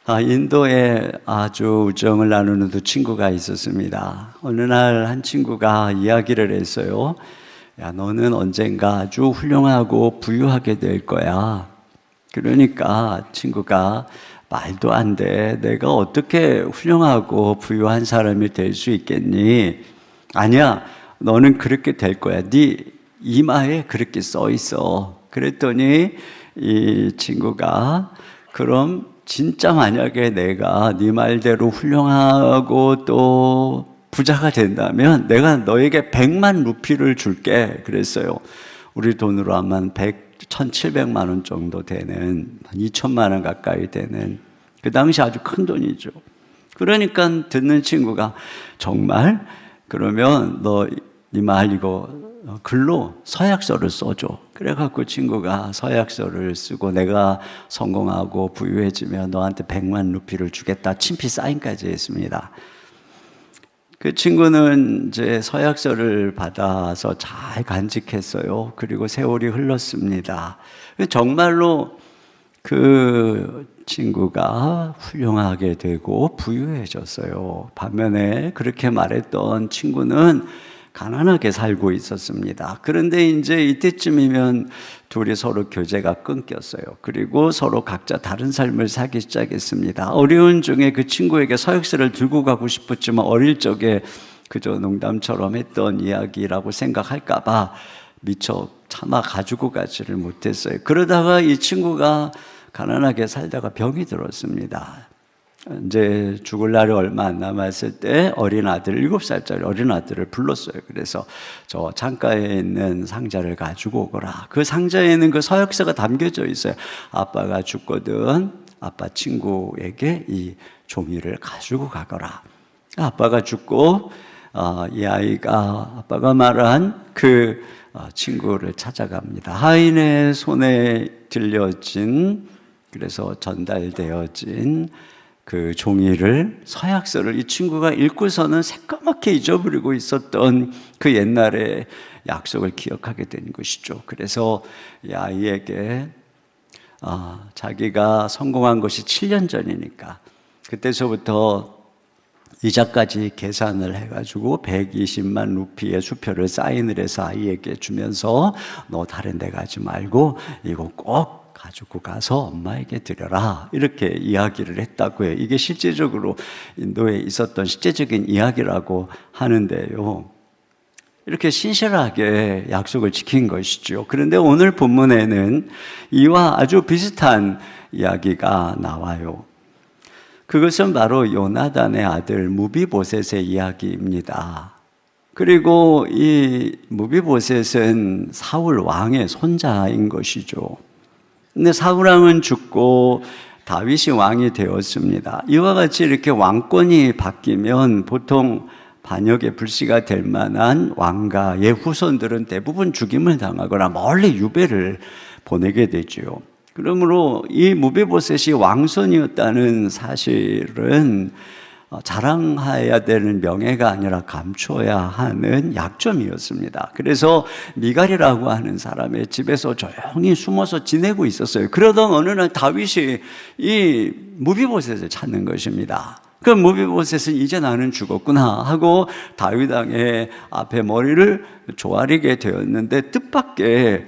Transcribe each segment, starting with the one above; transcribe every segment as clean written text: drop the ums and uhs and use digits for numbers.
인도에 아주 우정을 나누는 두 친구가 있었습니다. 어느 날 한 친구가 이야기를 했어요. 야, 너는 언젠가 아주 훌륭하고 부유하게 될 거야. 그러니까 친구가 말도 안 돼. 내가 어떻게 훌륭하고 부유한 사람이 될 수 있겠니? 아니야, 너는 그렇게 될 거야. 네 이마에 그렇게 써 있어. 그랬더니 이 친구가 그럼 진짜 만약에 내가 네 말대로 훌륭하고 또 부자가 된다면 내가 너에게 100만 루피를 줄게 그랬어요. 우리 돈으로 아마 1,700만 원 정도 되는 2천만 원 가까이 되는 그 당시 아주 큰 돈이죠. 그러니까 듣는 친구가 정말 그러면 너 네 말 이거 글로 서약서를 써줘. 그래갖고 친구가 서약서를 쓰고 내가 성공하고 부유해지면 너한테 100만 루피를 주겠다. 친필 사인까지 했습니다. 그 친구는 이제 서약서를 받아서 잘 간직했어요. 그리고 세월이 흘렀습니다. 정말로 그 친구가 훌륭하게 되고 부유해졌어요. 반면에 그렇게 말했던 친구는 가난하게 살고 있었습니다. 그런데 이제 이때쯤이면 둘이 서로 교제가 끊겼어요. 그리고 서로 각자 다른 삶을 살기 시작했습니다. 어려운 중에 그 친구에게 서약서를 들고 가고 싶었지만 어릴 적에 그저 농담처럼 했던 이야기라고 생각할까봐 미처 차마 가지고 가지를 못했어요. 그러다가 이 친구가 가난하게 살다가 병이 들었습니다. 이제 죽을 날이 얼마 안 남았을 때 어린 아들, 7살짜리 어린 아들을 불렀어요. 그래서 저 창가에 있는 상자를 가지고 오거라. 그 상자에는 그 서약서가 담겨져 있어요. 아빠가 죽거든 아빠 친구에게 이 종이를 가지고 가거라. 아빠가 죽고 이 아이가 아빠가 말한 그 친구를 찾아갑니다. 하인의 손에 들려진, 그래서 전달되어진 그 종이를, 서약서를 이 친구가 읽고서는 새까맣게 잊어버리고 있었던 그 옛날의 약속을 기억하게 된 것이죠. 그래서 이 아이에게 자기가 성공한 것이 7년 전이니까 그때서부터 이자까지 계산을 해가지고 120만 루피의 수표를 사인을 해서 아이에게 주면서 너 다른 데 가지 말고 이거 꼭 가지고 가서 엄마에게 드려라, 이렇게 이야기를 했다고 해요. 이게 실제적으로 인도에 있었던 실제적인 이야기라고 하는데요. 이렇게 신실하게 약속을 지킨 것이죠. 그런데 오늘 본문에는 이와 아주 비슷한 이야기가 나와요. 그것은 바로 요나단의 아들 무비보셋의 이야기입니다. 그리고 이 무비보셋은 사울 왕의 손자인 것이죠. 근데 사울 왕은 죽고 다윗이 왕이 되었습니다. 이와 같이 이렇게 왕권이 바뀌면 보통 반역의 불씨가 될 만한 왕가의 후손들은 대부분 죽임을 당하거나 멀리 유배를 보내게 되죠. 그러므로 이 무비보셋이 왕손이었다는 사실은 자랑해야 되는 명예가 아니라 감춰야 하는 약점이었습니다. 그래서 미갈이라고 하는 사람의 집에서 조용히 숨어서 지내고 있었어요. 그러던 어느 날 다윗이 이 무비보셋을 찾는 것입니다. 그 무비보셋은 이제 나는 죽었구나 하고 다윗 왕의 앞에 머리를 조아리게 되었는데 뜻밖의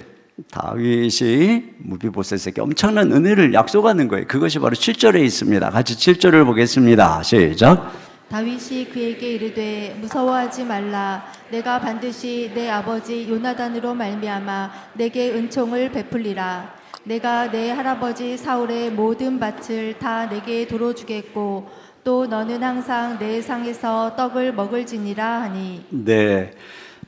다윗이 무비보셋에게 엄청난 은혜를 약속하는 거예요. 그것이 바로 7절에 있습니다. 같이 7절을 보겠습니다. 시작. 다윗이 그에게 이르되 무서워하지 말라. 내가 반드시 내 아버지 요나단으로 말미암아 내게 은총을 베풀리라. 내가 내 할아버지 사울의 모든 밭을 다 내게 도로 주겠고 또 너는 항상 내 상에서 떡을 먹을지니라 하니. 네.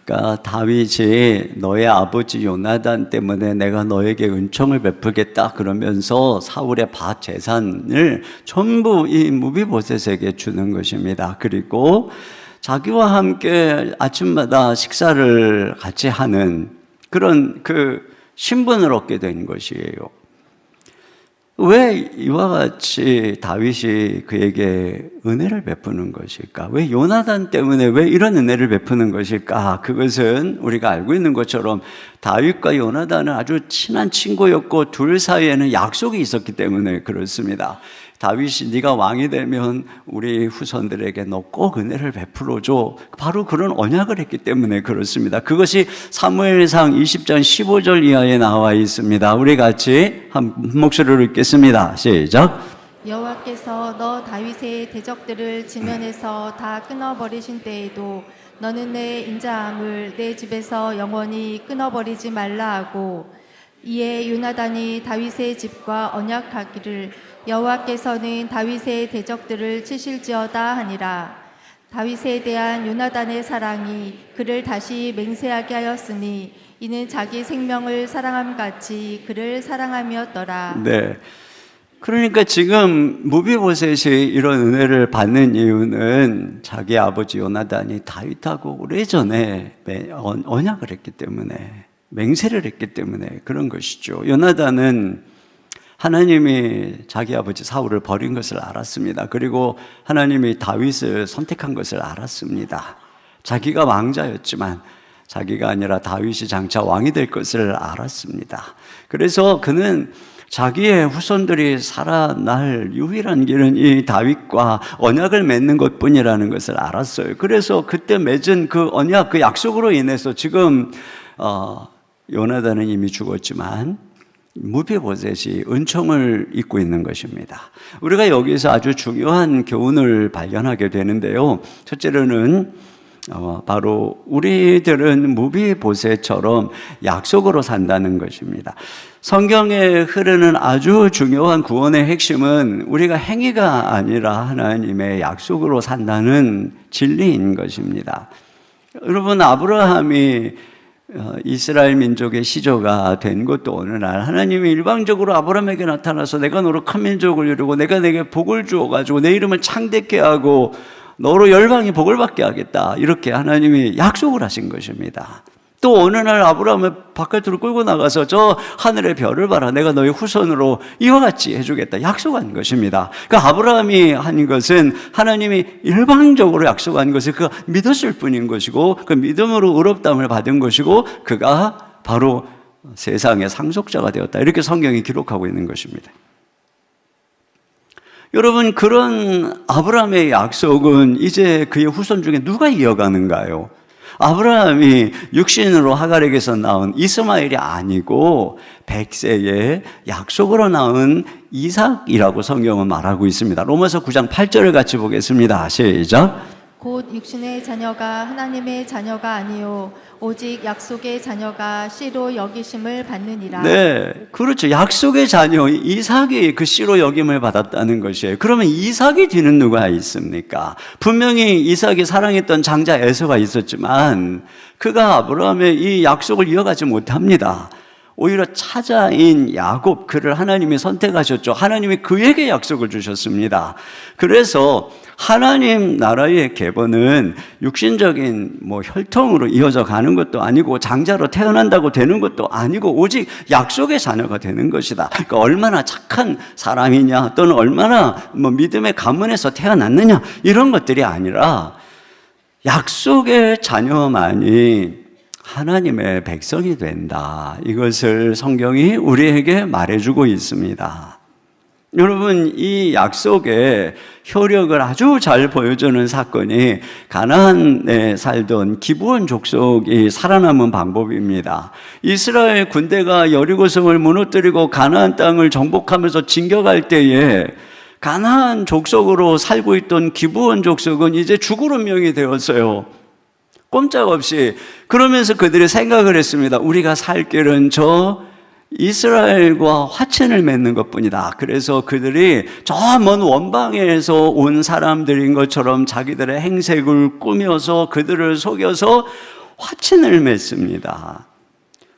그러니까 다윗이 너의 아버지 요나단 때문에 내가 너에게 은총을 베풀겠다 그러면서 사울의 밭 재산을 전부 이 무비보셋에게 주는 것입니다. 그리고 자기와 함께 아침마다 식사를 같이 하는 그런 그 신분을 얻게 된 것이에요. 왜 이와 같이 다윗이 그에게 은혜를 베푸는 것일까? 왜 요나단 때문에 왜 이런 은혜를 베푸는 것일까? 그것은 우리가 알고 있는 것처럼 다윗과 요나단은 아주 친한 친구였고 둘 사이에는 약속이 있었기 때문에 그렇습니다. 다윗이 네가 왕이 되면 우리 후손들에게 너 꼭 은혜를 베풀어줘. 바로 그런 언약을 했기 때문에 그렇습니다. 그것이 사무엘상 20장 15절 이하에 나와 있습니다. 우리 같이 한 목소리로 읽겠습니다. 시작. 여호와께서 너 다윗의 대적들을 지면에서 다 끊어버리신 때에도 너는 내 인자함을 내 집에서 영원히 끊어버리지 말라 하고, 이에 요나단이 다윗의 집과 언약하기를 여호와께서는 다윗의 대적들을 치실지어다 하니라. 다윗에 대한 요나단의 사랑이 그를 다시 맹세하게 하였으니 이는 자기 생명을 사랑함 같이 그를 사랑함이었더라. 네. 그러니까 지금 무비보셋이 이런 은혜를 받는 이유는 자기 아버지 요나단이 다윗하고 오래전에 언약을 했기 때문에, 맹세를 했기 때문에 그런 것이죠. 요나단은 하나님이 자기 아버지 사울을 버린 것을 알았습니다. 그리고 하나님이 다윗을 선택한 것을 알았습니다. 자기가 왕자였지만 자기가 아니라 다윗이 장차 왕이 될 것을 알았습니다. 그래서 그는 자기의 후손들이 살아날 유일한 길은 이 다윗과 언약을 맺는 것뿐이라는 것을 알았어요. 그래서 그때 맺은 그 언약, 그 약속으로 인해서 지금 요나단은 이미 죽었지만 무비보셋이 은총을 입고 있는 것입니다. 우리가 여기서 아주 중요한 교훈을 발견하게 되는데요. 첫째로는 바로 우리들은 무비보셋처럼 약속으로 산다는 것입니다. 성경에 흐르는 아주 중요한 구원의 핵심은 우리가 행위가 아니라 하나님의 약속으로 산다는 진리인 것입니다. 여러분, 아브라함이 이스라엘 민족의 시조가 된 것도 어느 날 하나님이 일방적으로 아브라함에게 나타나서 내가 너로 큰 민족을 이루고 내가 내게 복을 주어가지고 내 이름을 창대케 하고 너로 열방이 복을 받게 하겠다, 이렇게 하나님이 약속을 하신 것입니다. 또 어느 날 아브라함을 바깥으로 끌고 나가서 저 하늘의 별을 봐라, 내가 너의 후손으로 이와 같이 해주겠다 약속한 것입니다. 그러니까 아브라함이 한 것은 하나님이 일방적으로 약속한 것을 그가 믿었을 뿐인 것이고, 그 믿음으로 의롭다함을 받은 것이고, 그가 바로 세상의 상속자가 되었다, 이렇게 성경이 기록하고 있는 것입니다. 여러분, 그런 아브라함의 약속은 이제 그의 후손 중에 누가 이어가는가요? 아브라함이 육신으로 하갈에게서 나온 이스마엘이 아니고 100세의 약속으로 낳은 이삭이라고 성경은 말하고 있습니다. 로마서 9장 8절을 같이 보겠습니다. 시작. 곧 육신의 자녀가 하나님의 자녀가 아니요 오직 약속의 자녀가 씨로 여기심을 받느니라. 네, 그렇죠. 약속의 자녀 이삭이 그 씨로 여김을 받았다는 것이에요. 그러면 이삭이 뒤는 누가 있습니까? 분명히 이삭이 사랑했던 장자 에서가 있었지만 그가 아브라함의 이 약속을 이어가지 못합니다. 오히려 차자인 야곱, 그를 하나님이 선택하셨죠. 하나님이 그에게 약속을 주셨습니다. 그래서 하나님 나라의 계보는 육신적인 혈통으로 이어져 가는 것도 아니고 장자로 태어난다고 되는 것도 아니고 오직 약속의 자녀가 되는 것이다. 그러니까 얼마나 착한 사람이냐 또는 얼마나 믿음의 가문에서 태어났느냐 이런 것들이 아니라 약속의 자녀만이 하나님의 백성이 된다. 이것을 성경이 우리에게 말해주고 있습니다. 여러분, 이 약속의 효력을 아주 잘 보여주는 사건이 가나안에 살던 기브온 족속이 살아남은 방법입니다. 이스라엘 군대가 여리고성을 무너뜨리고 가나안 땅을 정복하면서 진격할 때에 가나안 족속으로 살고 있던 기브온 족속은 이제 죽을 운명이 되었어요. 꼼짝없이. 그러면서 그들이 생각을 했습니다. 우리가 살 길은 저 이스라엘과 화친을 맺는 것뿐이다. 그래서 그들이 저 먼 원방에서 온 사람들인 것처럼 자기들의 행색을 꾸며서 그들을 속여서 화친을 맺습니다.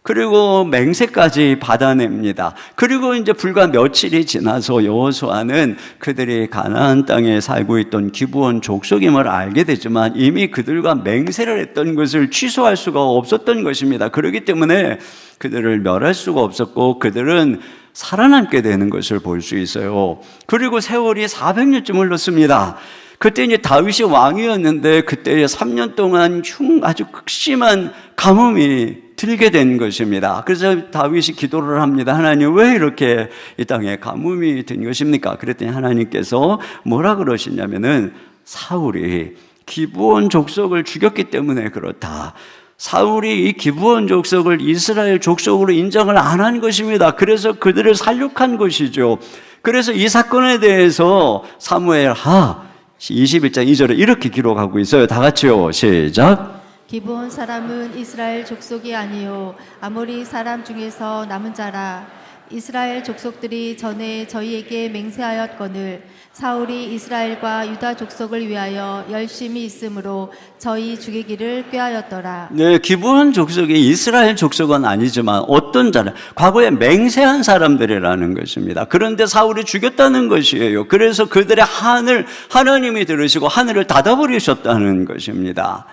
그리고 맹세까지 받아냅니다. 그리고 이제 불과 며칠이 지나서 여호수아는 그들이 가나안 땅에 살고 있던 기브온 족속임을 알게 되지만 이미 그들과 맹세를 했던 것을 취소할 수가 없었던 것입니다. 그렇기 때문에 그들을 멸할 수가 없었고 그들은 살아남게 되는 것을 볼 수 있어요. 그리고 세월이 400년쯤 흘렀습니다. 그때 이제 다윗이 왕이었는데 그때 3년 동안 아주 극심한 가뭄이 들게 된 것입니다. 그래서 다윗이 기도를 합니다. 하나님, 왜 이렇게 이 땅에 가뭄이 든 것입니까? 그랬더니 하나님께서 뭐라 그러시냐면은 사울이 기브온 족속을 죽였기 때문에 그렇다. 사울이 이 기브온 족속을 이스라엘 족속으로 인정을 안 한 것입니다. 그래서 그들을 살육한 것이죠. 그래서 이 사건에 대해서 사무엘하 21장 2절에 이렇게 기록하고 있어요. 다 같이요. 시작. 기브온 사람은 이스라엘 족속이 아니요 아모리 사람 중에서 남은 자라. 이스라엘 족속들이 전에 저희에게 맹세하였거늘 사울이 이스라엘과 유다 족속을 위하여 열심히 있으므로 저희 죽이기를 꾀하였더라. 네, 기브온 족속이 이스라엘 족속은 아니지만 어떤 자는 과거에 맹세한 사람들이라는 것입니다. 그런데 사울이 죽였다는 것이에요. 그래서 그들의 한을 하나님이 들으시고 하늘을 닫아버리셨다는 것입니다.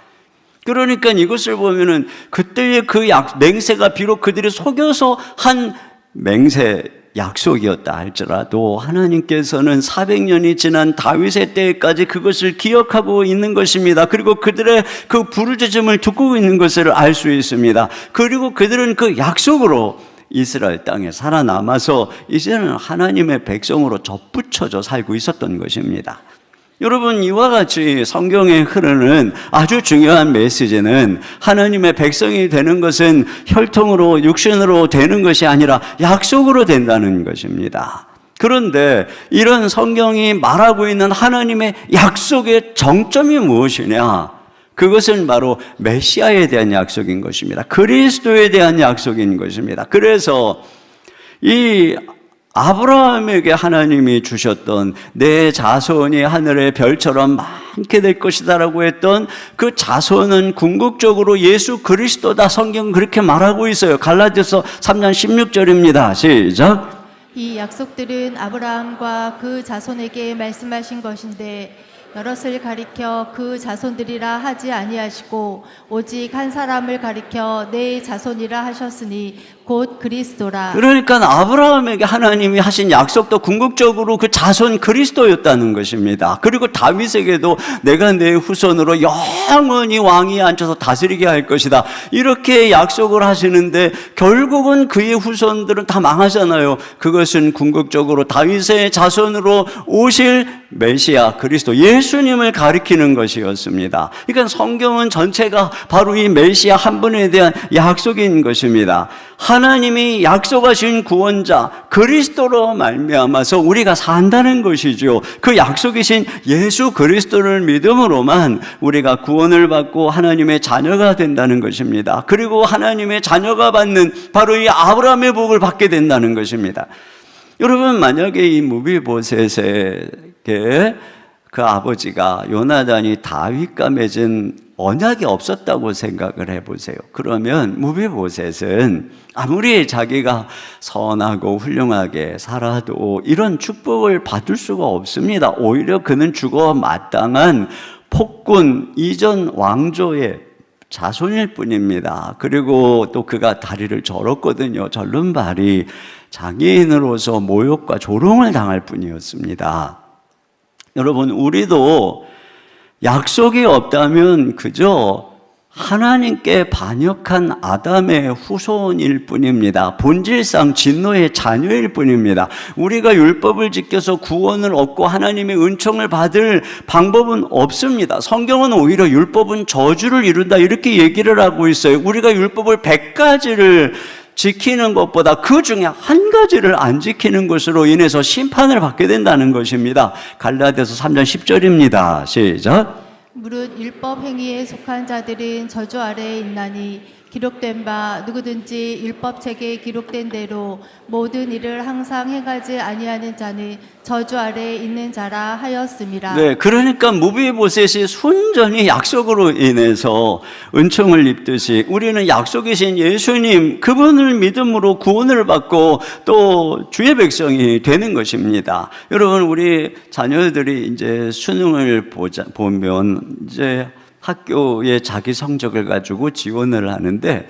그러니까 이것을 보면은 그때의 그 맹세가 비록 그들이 속여서 한 맹세 약속이었다 할지라도 하나님께서는 400년이 지난 다윗의 때까지 그것을 기억하고 있는 것입니다. 그리고 그들의 그 부르짖음을 듣고 있는 것을 알 수 있습니다. 그리고 그들은 그 약속으로 이스라엘 땅에 살아남아서 이제는 하나님의 백성으로 접붙여져 살고 있었던 것입니다. 여러분, 이와 같이 성경에 흐르는 아주 중요한 메시지는 하나님의 백성이 되는 것은 혈통으로 육신으로 되는 것이 아니라 약속으로 된다는 것입니다. 그런데 이런 성경이 말하고 있는 하나님의 약속의 정점이 무엇이냐? 그것은 바로 메시아에 대한 약속인 것입니다. 그리스도에 대한 약속인 것입니다. 그래서 이 아브라함에게 하나님이 주셨던 내 자손이 하늘의 별처럼 많게 될 것이다라고 했던 그 자손은 궁극적으로 예수 그리스도다. 성경은 그렇게 말하고 있어요. 갈라디아서 3장 16절입니다. 시작. 이 약속들은 아브라함과 그 자손에게 말씀하신 것인데 여럿을 가리켜 그 자손들이라 하지 아니하시고 오직 한 사람을 가리켜 내 자손이라 하셨으니 곧 그리스도라. 그러니까 아브라함에게 하나님이 하신 약속도 궁극적으로 그 자손 그리스도였다는 것입니다. 그리고 다윗에게도 내가 내 후손으로 영원히 왕위에 앉혀서 다스리게 할 것이다. 이렇게 약속을 하시는데 결국은 그의 후손들은 다 망하잖아요. 그것은 궁극적으로 다윗의 자손으로 오실 메시아 그리스도 예수님을 가리키는 것이었습니다. 그러니까 성경은 전체가 바로 이 메시아 한 분에 대한 약속인 것입니다. 하나님이 약속하신 구원자 그리스도로 말미암아서 우리가 산다는 것이죠. 그 약속이신 예수 그리스도를 믿음으로만 우리가 구원을 받고 하나님의 자녀가 된다는 것입니다. 그리고 하나님의 자녀가 받는 바로 이 아브라함의 복을 받게 된다는 것입니다. 여러분, 만약에 이 무비보셋에게 그 아버지가 요나단이 다윗과 맺은 언약이 없었다고 생각을 해보세요. 그러면 무비보셋은 아무리 자기가 선하고 훌륭하게 살아도 이런 축복을 받을 수가 없습니다. 오히려 그는 죽어 마땅한 폭군 이전 왕조의 자손일 뿐입니다. 그리고 또 그가 다리를 절었거든요. 절른 발이 장애인으로서 모욕과 조롱을 당할 뿐이었습니다. 여러분, 우리도 약속이 없다면 그저 하나님께 반역한 아담의 후손일 뿐입니다. 본질상 진노의 자녀일 뿐입니다. 우리가 율법을 지켜서 구원을 얻고 하나님의 은총을 받을 방법은 없습니다. 성경은 오히려 율법은 저주를 이룬다 이렇게 얘기를 하고 있어요. 우리가 율법을 100가지를 지키는 것보다 그 중에 한 가지를 안 지키는 것으로 인해서 심판을 받게 된다는 것입니다. 갈라디아서 3장 10절입니다. 시작. 무릇 율법 행위에 속한 자들은 저주 아래에 있나니 기록된 바 누구든지 율법책에 기록된 대로 모든 일을 항상 행하지 아니하는 자는 저주 아래에 있는 자라 하였음이라. 네, 그러니까 무비보셋이 순전히 약속으로 인해서 은총을 입듯이 우리는 약속이신 예수님 그분을 믿음으로 구원을 받고 또 주의 백성이 되는 것입니다. 여러분, 우리 자녀들이 이제 수능을 보면 이제 학교에 자기 성적을 가지고 지원을 하는데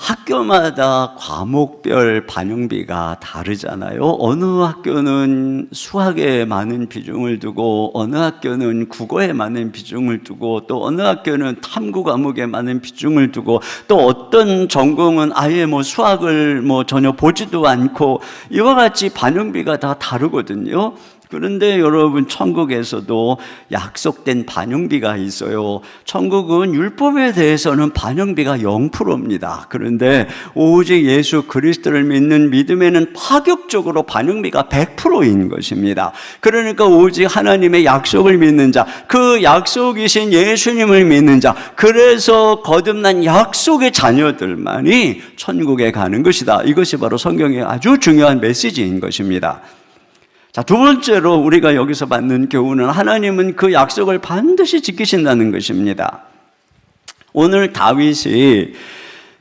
학교마다 과목별 반영비가 다르잖아요. 어느 학교는 수학에 많은 비중을 두고 어느 학교는 국어에 많은 비중을 두고 또 어느 학교는 탐구 과목에 많은 비중을 두고 또 어떤 전공은 아예 수학을 전혀 보지도 않고 이와 같이 반영비가 다 다르거든요. 그런데 여러분, 천국에서도 약속된 반영비가 있어요. 천국은 율법에 대해서는 반영비가 0%입니다. 그런데 오직 예수 그리스도를 믿는 믿음에는 파격적으로 반영비가 100%인 것입니다. 그러니까 오직 하나님의 약속을 믿는 자, 그 약속이신 예수님을 믿는 자, 그래서 거듭난 약속의 자녀들만이 천국에 가는 것이다. 이것이 바로 성경의 아주 중요한 메시지인 것입니다. 자, 두 번째로 우리가 여기서 받는 교훈은 하나님은 그 약속을 반드시 지키신다는 것입니다. 오늘 다윗이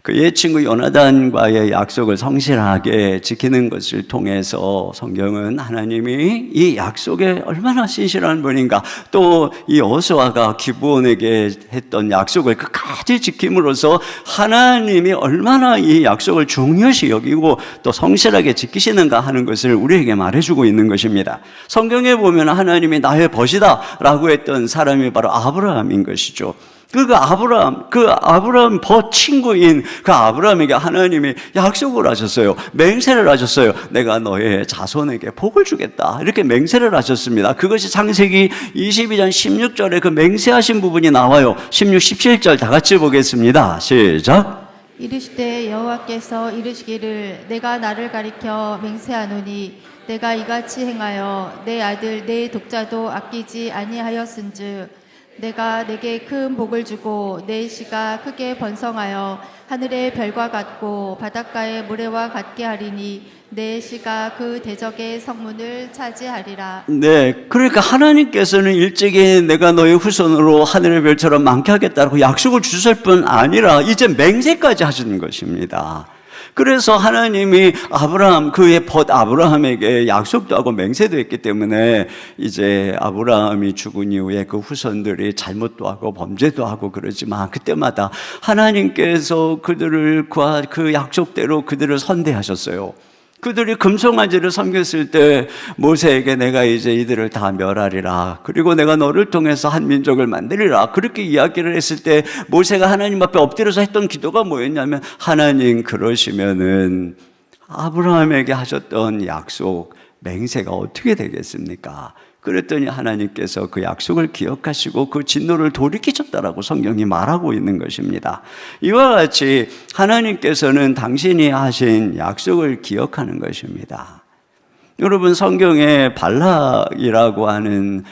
그의 친구 요나단과의 약속을 성실하게 지키는 것을 통해서 성경은 하나님이 이 약속에 얼마나 신실한 분인가, 또 이 여호수아가 기브온에게 했던 약속을 끝까지 지킴으로써 하나님이 얼마나 이 약속을 중요시 여기고 또 성실하게 지키시는가 하는 것을 우리에게 말해주고 있는 것입니다. 성경에 보면 하나님이 나의 벗이다 라고 했던 사람이 바로 아브라함인 것이죠. 그 아브라함 벗 친구인 그 아브라함에게 하나님이 약속을 하셨어요. 맹세를 하셨어요. 내가 너의 자손에게 복을 주겠다. 이렇게 맹세를 하셨습니다. 그것이 창세기 22장 16절에 그 맹세하신 부분이 나와요. 16, 17절 다 같이 보겠습니다. 시작. 이르시되 여호와께서 이르시기를 내가 나를 가리켜 맹세하노니 내가 이같이 행하여 내 아들 내 독자도 아끼지 아니하였은즉 내가 내게 큰 복을 주고 내 씨가 크게 번성하여 하늘의 별과 같고 바닷가의 모래와 같게 하리니 내 씨가 그 대적의 성문을 차지하리라. 네, 그러니까 하나님께서는 일찍이 내가 너의 후손으로 하늘의 별처럼 많게 하겠다고 약속을 주실 뿐 아니라 이제 맹세까지 하시는 것입니다. 그래서 하나님이 그의 벗 아브라함에게 약속도 하고 맹세도 했기 때문에 이제 아브라함이 죽은 이후에 그 후손들이 잘못도 하고 범죄도 하고 그러지만 그때마다 하나님께서 그들을 그 약속대로 그들을 선대하셨어요. 그들이 금송아지를 섬겼을 때 모세에게 내가 이제 이들을 다 멸하리라, 그리고 내가 너를 통해서 한 민족을 만들리라, 그렇게 이야기를 했을 때 모세가 하나님 앞에 엎드려서 했던 기도가 뭐였냐면, 하나님 그러시면은 아브라함에게 하셨던 약속 맹세가 어떻게 되겠습니까? 그랬더니 하나님께서 그 약속을 기억하시고 그 진노를 돌이키셨다라고 성경이 말하고 있는 것입니다. 이와 같이 하나님께서는 당신이 하신 약속을 기억하는 것입니다. 여러분, 성경에 발락이라고 하는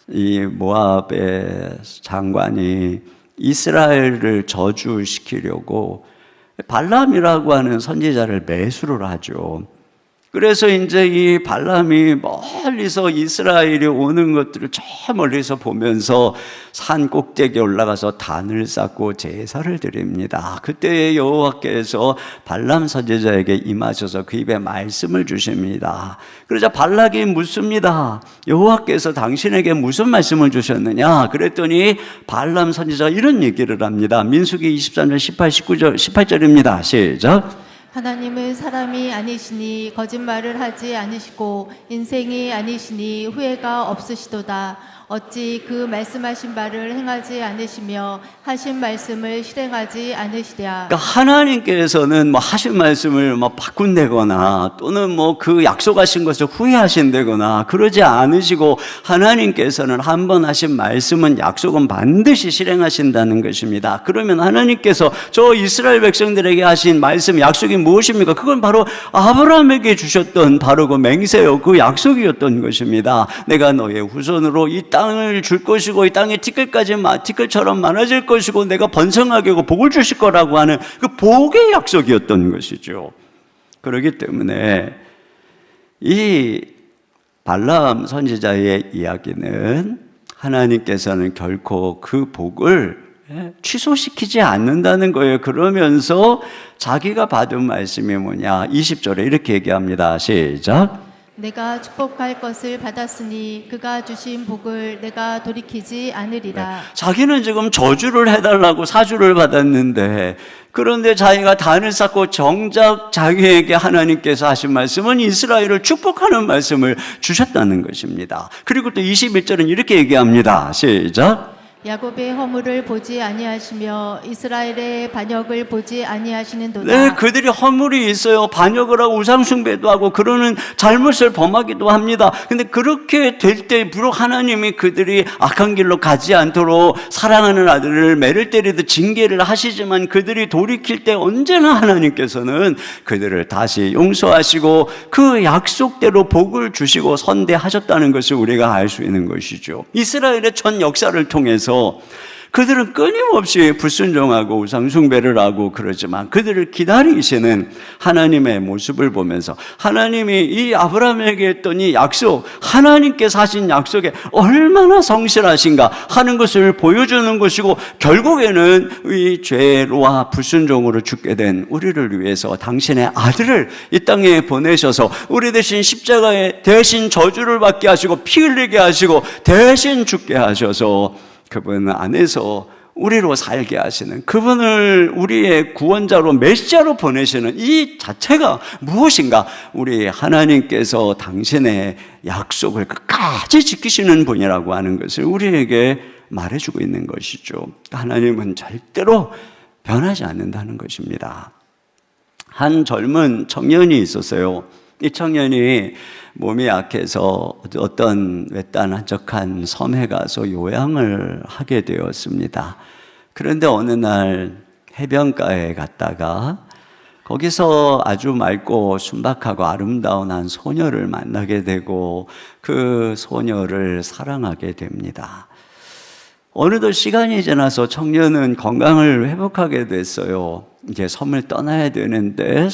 이 모압의 장관이 이스라엘을 저주시키려고 발람이라고 하는 선지자를 매수를 하죠. 그래서 이제 이 발람이 멀리서 이스라엘이 오는 것들을 저 멀리서 보면서 산 꼭대기에 올라가서 단을 쌓고 제사를 드립니다. 그때 여호와께서 발람 선지자에게 임하셔서 그 입에 말씀을 주십니다. 그러자 발락이 묻습니다. 여호와께서 당신에게 무슨 말씀을 주셨느냐? 그랬더니 발람 선지자가 이런 얘기를 합니다. 민수기 23장 18절입니다. 시작. 하나님은 사람이 아니시니 거짓말을 하지 않으시고 인생이 아니시니 후회가 없으시도다. 어찌 그 말씀하신 바를 행하지 않으시며 하신 말씀을 실행하지 않으시랴. 그러니까 하나님께서는 하신 말씀을 바꾼다거나 또는 그 약속하신 것을 후회하신다거나 그러지 않으시고, 하나님께서는 한 번 하신 말씀은 약속은 반드시 실행하신다는 것입니다. 그러면 하나님께서 저 이스라엘 백성들에게 하신 말씀, 약속이 무엇입니까? 그건 바로 아브라함에게 주셨던 바로 그 맹세요, 그 약속이었던 것입니다. 내가 너의 후손으로 이 땅을 줄 것이고 이 땅의 티끌처럼 많아질 것이고 내가 번성하게 하고 복을 주실 거라고 하는 그 복의 약속이었던 것이죠. 그렇기 때문에 이 발람 선지자의 이야기는 하나님께서는 결코 그 복을 취소시키지 않는다는 거예요. 그러면서 자기가 받은 말씀이 뭐냐, 20절에 이렇게 얘기합니다. 시작. 내가 축복할 것을 받았으니 그가 주신 복을 내가 돌이키지 않으리라. 자기는 지금 저주를 해달라고 사주를 받았는데, 그런데 자기가 단을 쌓고 정작 자기에게 하나님께서 하신 말씀은 이스라엘을 축복하는 말씀을 주셨다는 것입니다. 그리고 또 21절은 이렇게 얘기합니다. 시작. 야곱의 허물을 보지 아니하시며 이스라엘의 반역을 보지 아니하시는도다. 네, 그들이 허물이 있어요. 반역을 하고 우상숭배도 하고 그러는 잘못을 범하기도 합니다. 근데 그렇게 될 때 비록 하나님이 그들이 악한 길로 가지 않도록 사랑하는 아들을 매를 때리듯 징계를 하시지만, 그들이 돌이킬 때 언제나 하나님께서는 그들을 다시 용서하시고 그 약속대로 복을 주시고 선대하셨다는 것을 우리가 알 수 있는 것이죠. 이스라엘의 전 역사를 통해서 그들은 끊임없이 불순종하고 우상숭배를 하고 그러지만, 그들을 기다리시는 하나님의 모습을 보면서 하나님이 이 아브라함에게 했던 이 약속, 하나님께서 하신 약속에 얼마나 성실하신가 하는 것을 보여주는 것이고, 결국에는 이 죄로와 불순종으로 죽게 된 우리를 위해서 당신의 아들을 이 땅에 보내셔서 우리 대신 십자가에 대신 저주를 받게 하시고 피 흘리게 하시고 대신 죽게 하셔서 그분 안에서 우리로 살게 하시는, 그분을 우리의 구원자로 메시아로 보내시는 이 자체가 무엇인가? 우리 하나님께서 당신의 약속을 끝까지 지키시는 분이라고 하는 것을 우리에게 말해주고 있는 것이죠. 하나님은 절대로 변하지 않는다는 것입니다. 한 젊은 청년이 있었어요. 이 청년이 몸이 약해서 어떤 외딴 한적한 섬에 가서 요양을 하게 되었습니다. 그런데 어느 날 해변가에 갔다가 거기서 아주 맑고 순박하고 아름다운 한 소녀를 만나게 되고 그 소녀를 사랑하게 됩니다. 어느덧 시간이 지나서 청년은 건강을 회복하게 됐어요. 이제 섬을 떠나야 되는데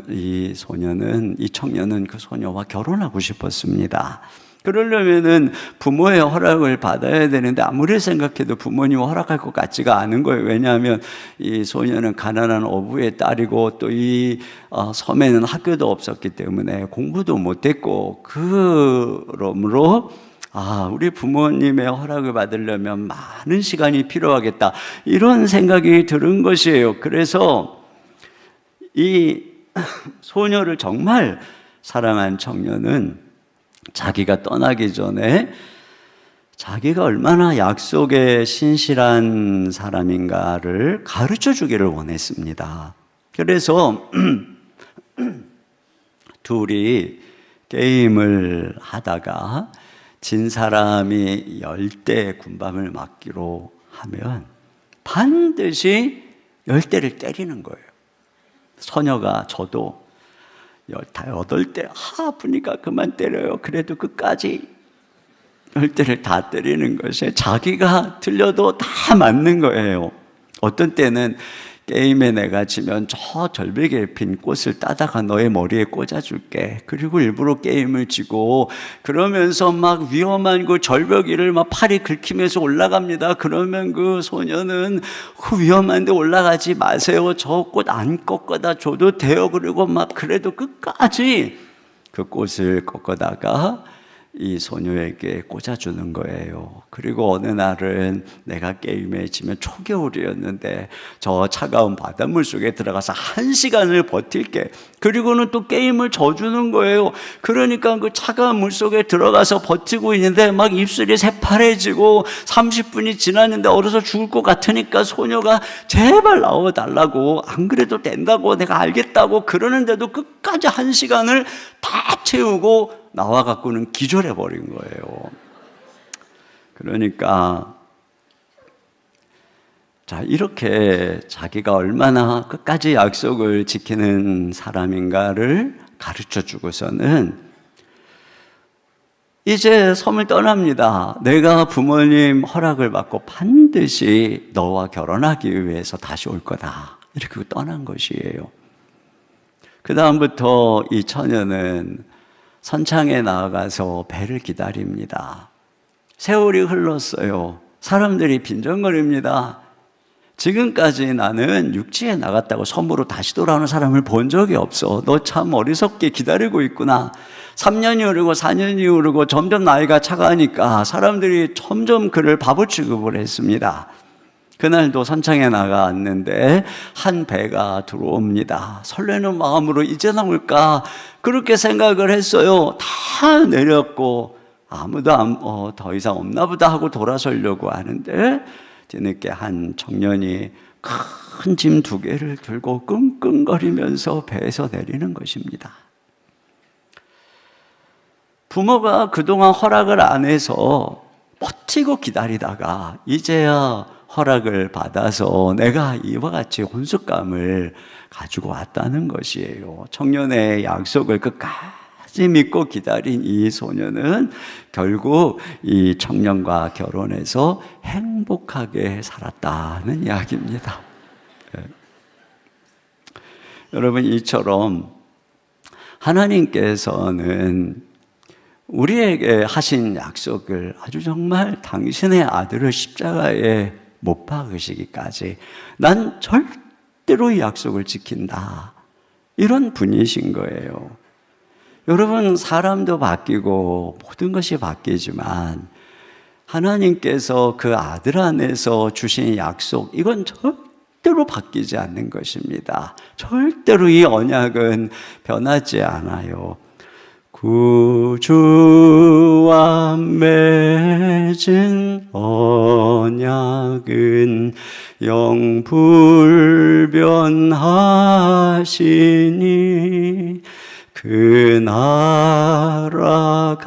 이 청년은 그 소녀와 결혼하고 싶었습니다. 그러려면은 부모의 허락을 받아야 되는데 아무리 생각해도 부모님 허락할 것 같지가 않은 거예요. 왜냐하면 이 소녀는 가난한 어부의 딸이고 또 이 섬에는 학교도 없었기 때문에 공부도 못했고, 그러므로 우리 부모님의 허락을 받으려면 많은 시간이 필요하겠다, 이런 생각이 들은 것이에요. 그래서 이 소녀를 정말 사랑한 청년은 자기가 떠나기 전에 자기가 얼마나 약속에 신실한 사람인가를 가르쳐 주기를 원했습니다. 그래서 둘이 게임을 하다가 진 사람이 10대 군밤을 맞기로 하면 반드시 10대를 때리는 거예요. 소녀가 저도 8대 아프니까 그만 때려요. 그래도 끝까지 10대를 다 때리는 것에 자기가 틀려도 다 맞는 거예요. 어떤 때는 게임에 내가 지면 저 절벽에 핀 꽃을 따다가 너의 머리에 꽂아줄게. 그리고 일부러 게임을 지고 그러면서 막 위험한 그 절벽 위를 막 팔이 긁히면서 올라갑니다. 그러면 그 소녀는 그 위험한데 올라가지 마세요. 저 꽃 안 꺾어다 줘도 돼요. 그리고 막 그래도 끝까지 그 꽃을 꺾어다가 이 소녀에게 꽂아주는 거예요. 그리고 어느 날은 내가 게임에 지면 초겨울이었는데 저 차가운 바닷물 속에 들어가서 1시간을 버틸게. 그리고는 또 게임을 져주는 거예요. 그러니까 그 차가운 물 속에 들어가서 버티고 있는데 막 입술이 새파래지고 30분이 지났는데 얼어서 죽을 것 같으니까 소녀가 제발 나와달라고, 안 그래도 된다고 내가 알겠다고 그러는데도 끝까지 1시간을 다 채우고 나와갖고는 기절해버린 거예요. 그러니까 자, 이렇게 자기가 얼마나 끝까지 약속을 지키는 사람인가를 가르쳐 주고서는 이제 섬을 떠납니다. 내가 부모님 허락을 받고 반드시 너와 결혼하기 위해서 다시 올 거다, 이렇게 떠난 것이에요. 그 다음부터 이 처녀는 선창에 나아가서 배를 기다립니다. 세월이 흘렀어요. 사람들이 빈정거립니다. 지금까지 나는 육지에 나갔다고 섬으로 다시 돌아오는 사람을 본 적이 없어. 너 참 어리석게 기다리고 있구나. 3년이 흐르고 4년이 흐르고 점점 나이가 차가니까 사람들이 점점 그를 바보 취급을 했습니다. 그날도 선창에 나갔는데 한 배가 들어옵니다. 설레는 마음으로 이제 나올까 그렇게 생각을 했어요. 다 내렸고 아무도 더 이상 없나 보다 하고 돌아서려고 하는데 뒤늦게 한 청년이 큰 짐 2개를 들고 끙끙거리면서 배에서 내리는 것입니다. 부모가 그동안 허락을 안 해서 버티고 기다리다가 이제야 허락을 받아서 내가 이와 같이 혼숙감을 가지고 왔다는 것이에요. 청년의 약속을 끝까지 믿고 기다린 이 소년은 결국 이 청년과 결혼해서 행복하게 살았다는 이야기입니다. 네. 여러분, 이처럼 하나님께서는 우리에게 하신 약속을 아주 정말 당신의 아들을 십자가에 못 박으시기까지 난 절대로 이 약속을 지킨다, 이런 분이신 거예요. 여러분, 사람도 바뀌고 모든 것이 바뀌지만 하나님께서 그 아들 안에서 주신 약속, 이건 절대로 바뀌지 않는 것입니다. 절대로 이 언약은 변하지 않아요. 구주와 맺은 언약은 영불변하시니 그 나라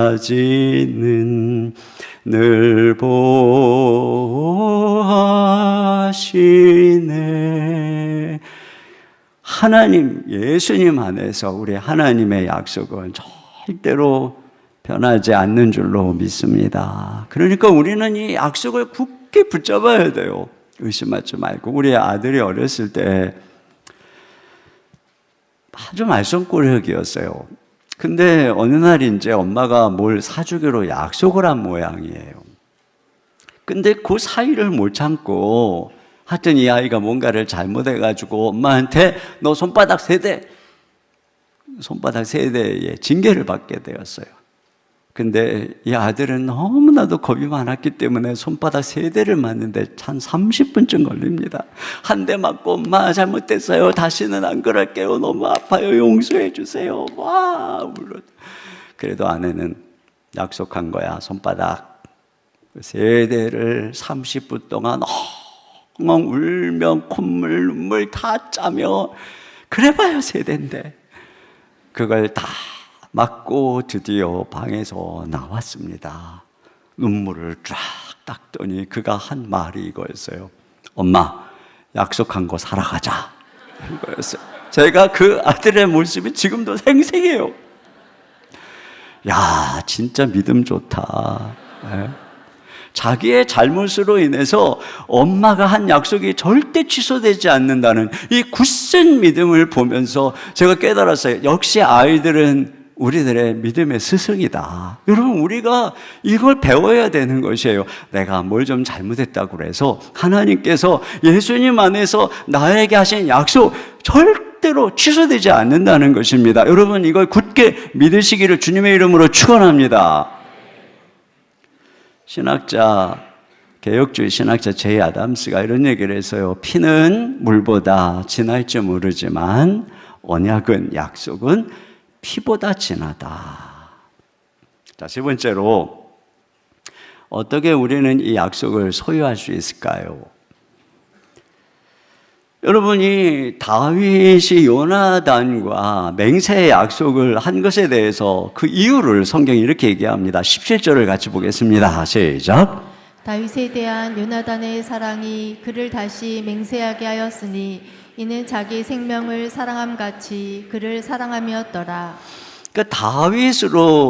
가기까지는 늘 보호하시네. 하나님, 예수님 안에서 우리 하나님의 약속은 절대로 변하지 않는 줄로 믿습니다. 그러니까 우리는 이 약속을 굳게 붙잡아야 돼요. 의심하지 말고. 우리 아들이 어렸을 때 아주 말썽꾸러기였어요. 근데 어느 날 이제 엄마가 뭘 사주기로 약속을 한 모양이에요. 근데 그 사이를 못 참고 하여튼 이 아이가 뭔가를 잘못해가지고 엄마한테 너 손바닥 3대, 손바닥 3대의 징계를 받게 되었어요. 근데 이 아들은 너무나도 겁이 많았기 때문에 손바닥 3대를 맞는데 한 30분쯤 걸립니다. 한 대 맞고 엄마 잘못했어요, 다시는 안 그럴게요, 너무 아파요, 용서해 주세요, 와 울어. 그래도 아내는 약속한 거야. 손바닥 3대를 30분 동안 엉엉 울며 콧물 눈물 다 짜며, 그래봐야 3대인데 그걸 다 맞고 드디어 방에서 나왔습니다. 눈물을 쫙 닦더니 그가 한 말이 이거였어요. 엄마, 약속한 거 살아가자, 이거였어요. 제가 그 아들의 모습이 지금도 생생해요. 야, 진짜 믿음 좋다. 네. 자기의 잘못으로 인해서 엄마가 한 약속이 절대 취소되지 않는다는 이 굳센 믿음을 보면서 제가 깨달았어요. 역시 아이들은 우리들의 믿음의 스승이다. 여러분, 우리가 이걸 배워야 되는 것이에요. 내가 뭘 좀 잘못했다고 해서 하나님께서 예수님 안에서 나에게 하신 약속 절대로 취소되지 않는다는 것입니다. 여러분, 이걸 굳게 믿으시기를 주님의 이름으로 축원합니다. 신학자, 개혁주의 신학자 제이 아담스가 이런 얘기를 했어요. 피는 물보다 진할지 모르지만 언약은, 약속은 피보다 진하다. 자, 세 번째로, 어떻게 우리는 이 약속을 소유할 수 있을까요? 여러분이 다윗이 요나단과 맹세의 약속을 한 것에 대해서 그 이유를 성경이 이렇게 얘기합니다. 17절을 같이 보겠습니다. 시작. 다윗에 대한 요나단의 사랑이 그를 다시 맹세하게 하였으니 이는 자기 생명을 사랑함같이 그를 사랑함이었더라. 그러니까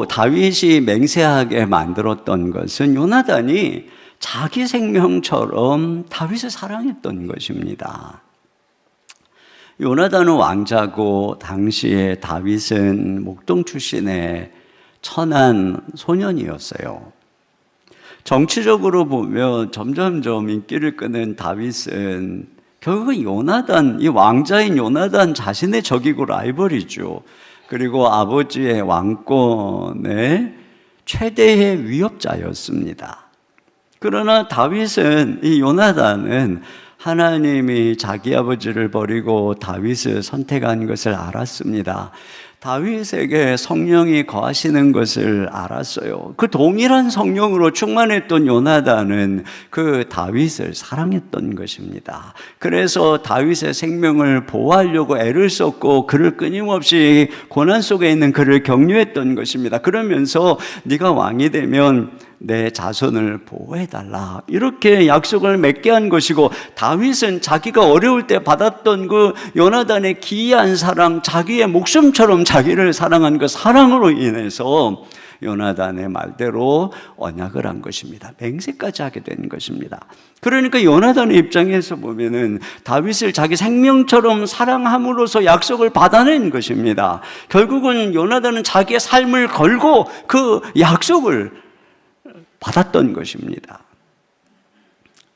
다윗이 맹세하게 만들었던 것은 요나단이 자기 생명처럼 다윗을 사랑했던 것입니다. 요나단은 왕자고 당시에 다윗은 목동 출신의 천한 소년이었어요. 정치적으로 보면 점점점 인기를 끄는 다윗은 결국은 요나단, 이 왕자인 요나단 자신의 적이고 라이벌이죠. 그리고 아버지의 왕권의 최대의 위협자였습니다. 그러나 다윗은, 이 요나단은 하나님이 자기 아버지를 버리고 다윗을 선택한 것을 알았습니다. 다윗에게 성령이 거하시는 것을 알았어요. 그 동일한 성령으로 충만했던 요나단은 그 다윗을 사랑했던 것입니다. 그래서 다윗의 생명을 보호하려고 애를 썼고 그를 끊임없이 고난 속에 있는 그를 격려했던 것입니다. 그러면서 네가 왕이 되면 내 자손을 보호해달라, 이렇게 약속을 맺게 한 것이고, 다윗은 자기가 어려울 때 받았던 그 요나단의 기이한 사랑, 자기의 목숨처럼 자기를 사랑한 그 사랑으로 인해서 요나단의 말대로 언약을 한 것입니다. 맹세까지 하게 된 것입니다. 그러니까 요나단의 입장에서 보면은 다윗을 자기 생명처럼 사랑함으로써 약속을 받아낸 것입니다. 결국은 요나단은 자기의 삶을 걸고 그 약속을 받았던 것입니다.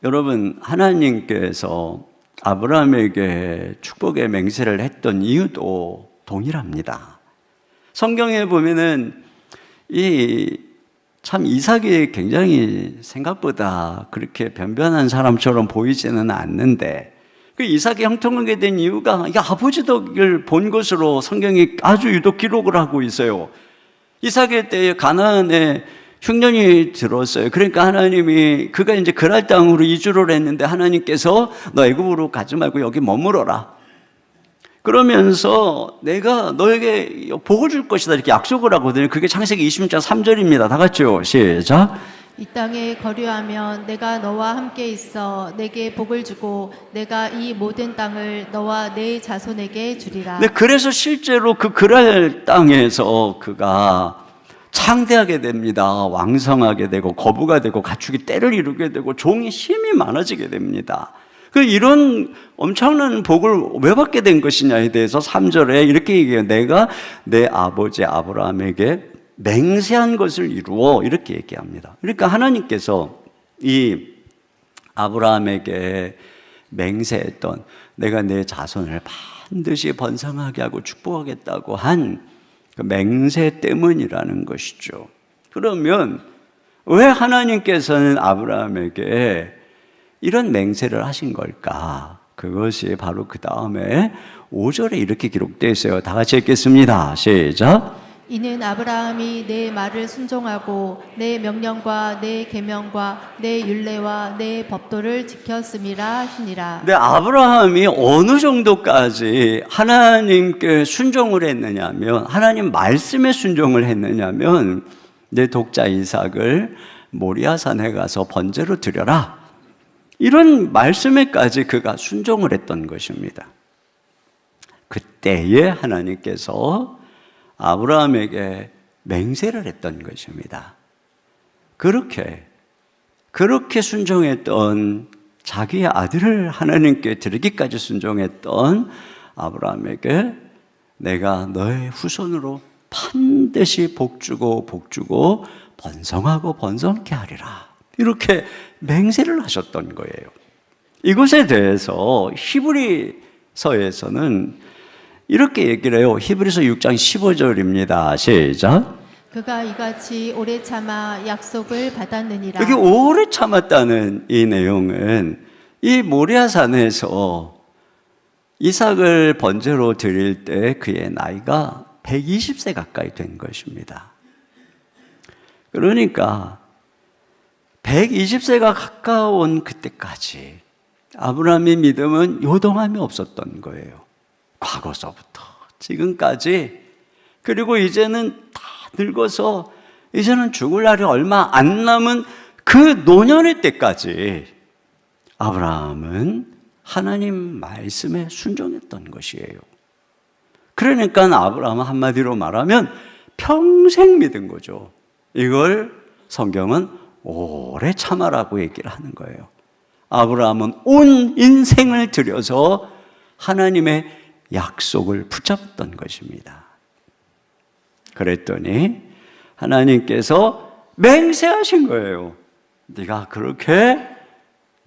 여러분, 하나님께서 아브라함에게 축복의 맹세를 했던 이유도 동일합니다. 성경에 보면은 참 이삭이 굉장히 생각보다 그렇게 변변한 사람처럼 보이지는 않는데, 그 이삭이 형통하게 된 이유가 이게 아버지 덕을 본 것으로 성경이 아주 유독 기록을 하고 있어요. 이삭의 때에 가나안에 흉년이 들었어요. 그러니까 하나님이, 그가 이제 그랄 땅으로 이주를 했는데 하나님께서 너 애굽으로 가지 말고 여기 머물어라, 그러면서 내가 너에게 복을 줄 것이다, 이렇게 약속을 하거든요. 그게 창세기 20장 3절입니다. 다 같이요, 시작. 이 땅에 거류하면 내가 너와 함께 있어 내게 복을 주고 내가 이 모든 땅을 너와 내 자손에게 주리라. 네, 그래서 실제로 그 그랄 땅에서 그가 창대하게 됩니다. 왕성하게 되고 거부가 되고 가축이 떼를 이루게 되고 종이 힘이 많아지게 됩니다. 이런 엄청난 복을 왜 받게 된 것이냐에 대해서 3절에 이렇게 얘기해요. 내가 내 아버지 아브라함에게 맹세한 것을 이루어, 이렇게 얘기합니다. 그러니까 하나님께서 이 아브라함에게 맹세했던, 내가 내 자손을 반드시 번성하게 하고 축복하겠다고 한 그 맹세 때문이라는 것이죠. 그러면 왜 하나님께서는 아브라함에게 이런 맹세를 하신 걸까? 그것이 바로 그 다음에 5절에 이렇게 기록되어 있어요. 다 같이 읽겠습니다. 시작. 이는 아브라함이 내 말을 순종하고 내 명령과 내 계명과 내 율례와 내 법도를 지켰음이라 하시니라. 네, 아브라함이 어느 정도까지 하나님께 순종을 했느냐면, 하나님 말씀에 순종을 했느냐면, 내 독자 이삭을 모리아산에 가서 번제로 드려라, 이런 말씀에까지 그가 순종을 했던 것입니다. 그때에 하나님께서 아브라함에게 맹세를 했던 것입니다. 그렇게 순종했던, 자기의 아들을 하나님께 드리기까지 순종했던 아브라함에게 내가 너의 후손으로 반드시 복주고 번성하고 번성케 하리라, 이렇게 맹세를 하셨던 거예요. 이것에 대해서 히브리서에서는 이렇게 얘기를 해요. 히브리서 6장 15절입니다. 시작. 그가 이같이 오래 참아 약속을 받았느니라. 여기 오래 참았다는 이 내용은 이 모리아산에서 이삭을 번제로 드릴 때 그의 나이가 120세 가까이 된 것입니다. 그러니까 120세가 가까운 그때까지 아브라함의 믿음은 요동함이 없었던 거예요. 과거서부터 지금까지. 그리고 이제는 다 늙어서 이제는 죽을 날이 얼마 안 남은 그 노년의 때까지 아브라함은 하나님 말씀에 순종했던 것이에요. 그러니까 아브라함은 한마디로 말하면 평생 믿은 거죠. 이걸 성경은 오래 참아라고 얘기를 하는 거예요. 아브라함은 온 인생을 들여서 하나님의 약속을 붙잡았던 것입니다. 그랬더니 하나님께서 맹세하신 거예요. 네가 그렇게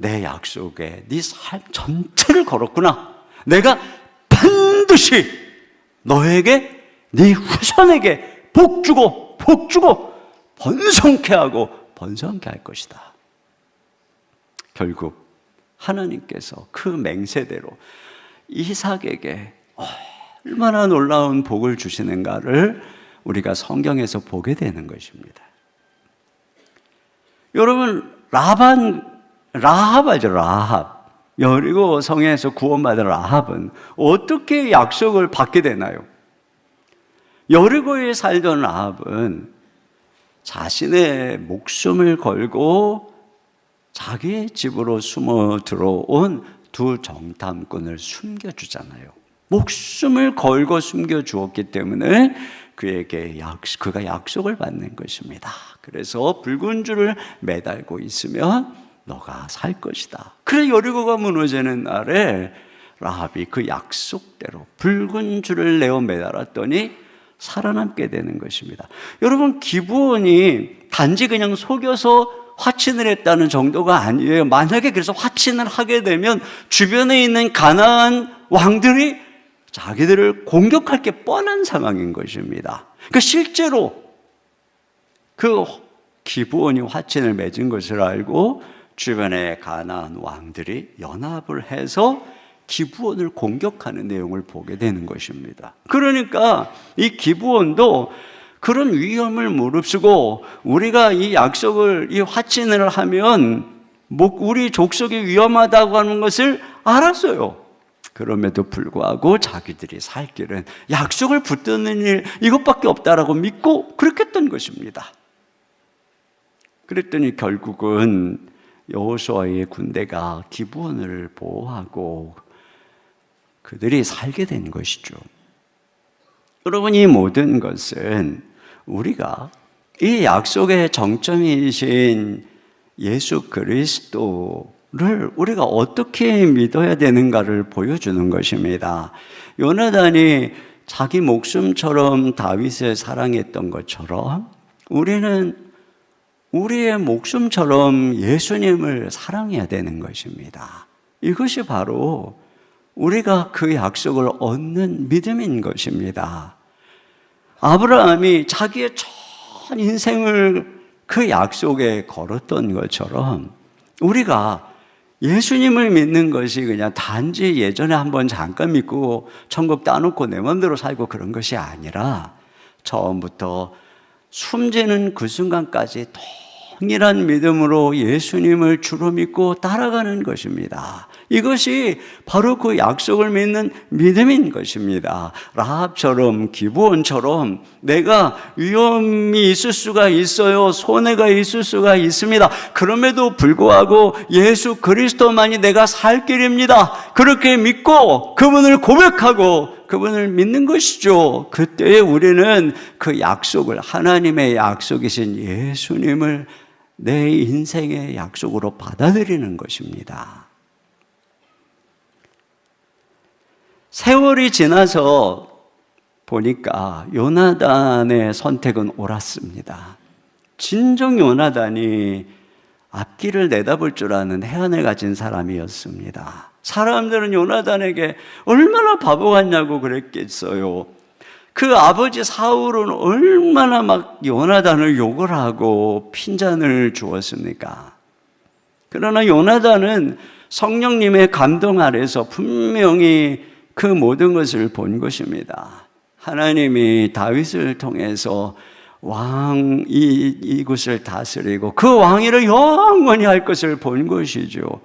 내 약속에 네 삶 전체를 걸었구나. 내가 반드시 너에게, 네 후손에게 복 주고 번성케 하고 번성케 할 것이다. 결국 하나님께서 그 맹세대로 이삭에게 얼마나 놀라운 복을 주시는가를 우리가 성경에서 보게 되는 것입니다. 여러분, 라합 알죠? 라합. 여리고 성에서 구원받은 라합은 어떻게 약속을 받게 되나요? 여리고에 살던 라합은 자신의 목숨을 걸고 자기의 집으로 숨어 들어온 두 정탐꾼을 숨겨주잖아요. 목숨을 걸고 숨겨주었기 때문에 그가 약속을 받는 것입니다. 그래서 붉은 줄을 매달고 있으면 너가 살 것이다. 그래 여리고가 무너지는 날에 라합이 그 약속대로 붉은 줄을 내어 매달았더니 살아남게 되는 것입니다. 여러분, 기브온이 단지 그냥 속여서 화친을 했다는 정도가 아니에요. 만약에 그래서 화친을 하게 되면 주변에 있는 가나안 왕들이 자기들을 공격할 게 뻔한 상황인 것입니다. 그러니까 실제로 그 기브온이 화친을 맺은 것을 알고 주변의 가나안 왕들이 연합을 해서 기브온을 공격하는 내용을 보게 되는 것입니다. 그러니까 이 기브온도 그런 위험을 무릅쓰고 우리가 이 약속을, 이 화친을 하면 우리 족속이 위험하다고 하는 것을 알았어요. 그럼에도 불구하고 자기들이 살 길은 약속을 붙드는 일 이것밖에 없다라고 믿고 그렇게 했던 것입니다. 그랬더니 결국은 여호수아의 군대가 기브온을 보호하고 그들이 살게 된 것이죠. 여러분, 이 모든 것은 우리가 이 약속의 정점이신 예수 그리스도를 우리가 어떻게 믿어야 되는가를 보여주는 것입니다. 요나단이 자기 목숨처럼 다윗을 사랑했던 것처럼 우리는 우리의 목숨처럼 예수님을 사랑해야 되는 것입니다. 이것이 바로 우리가 그 약속을 얻는 믿음인 것입니다. 아브라함이 자기의 전 인생을 그 약속에 걸었던 것처럼 우리가 예수님을 믿는 것이 그냥 단지 예전에 한번 잠깐 믿고 천국 따놓고 내 마음대로 살고 그런 것이 아니라 처음부터 숨지는 그 순간까지 동일한 믿음으로 예수님을 주로 믿고 따라가는 것입니다. 이것이 바로 그 약속을 믿는 믿음인 것입니다. 라합처럼 기브온처럼 내가 위험이 있을 수가 있어요. 손해가 있을 수가 있습니다. 그럼에도 불구하고 예수 그리스도만이 내가 살 길입니다. 그렇게 믿고 그분을 고백하고 그분을 믿는 것이죠. 그때 우리는 그 약속을, 하나님의 약속이신 예수님을 내 인생의 약속으로 받아들이는 것입니다. 세월이 지나서 보니까 요나단의 선택은 옳았습니다. 진정 요나단이 앞길을 내다볼 줄 아는 해안을 가진 사람이었습니다. 사람들은 요나단에게 얼마나 바보 같냐고 그랬겠어요. 그 아버지 사울은 얼마나 막 요나단을 욕을 하고 핀잔을 주었습니까? 그러나 요나단은 성령님의 감동 아래서 분명히 그 모든 것을 본 것입니다. 하나님이 다윗을 통해서 이곳을 다스리고 그 왕위를 영원히 할 것을 본 것이죠.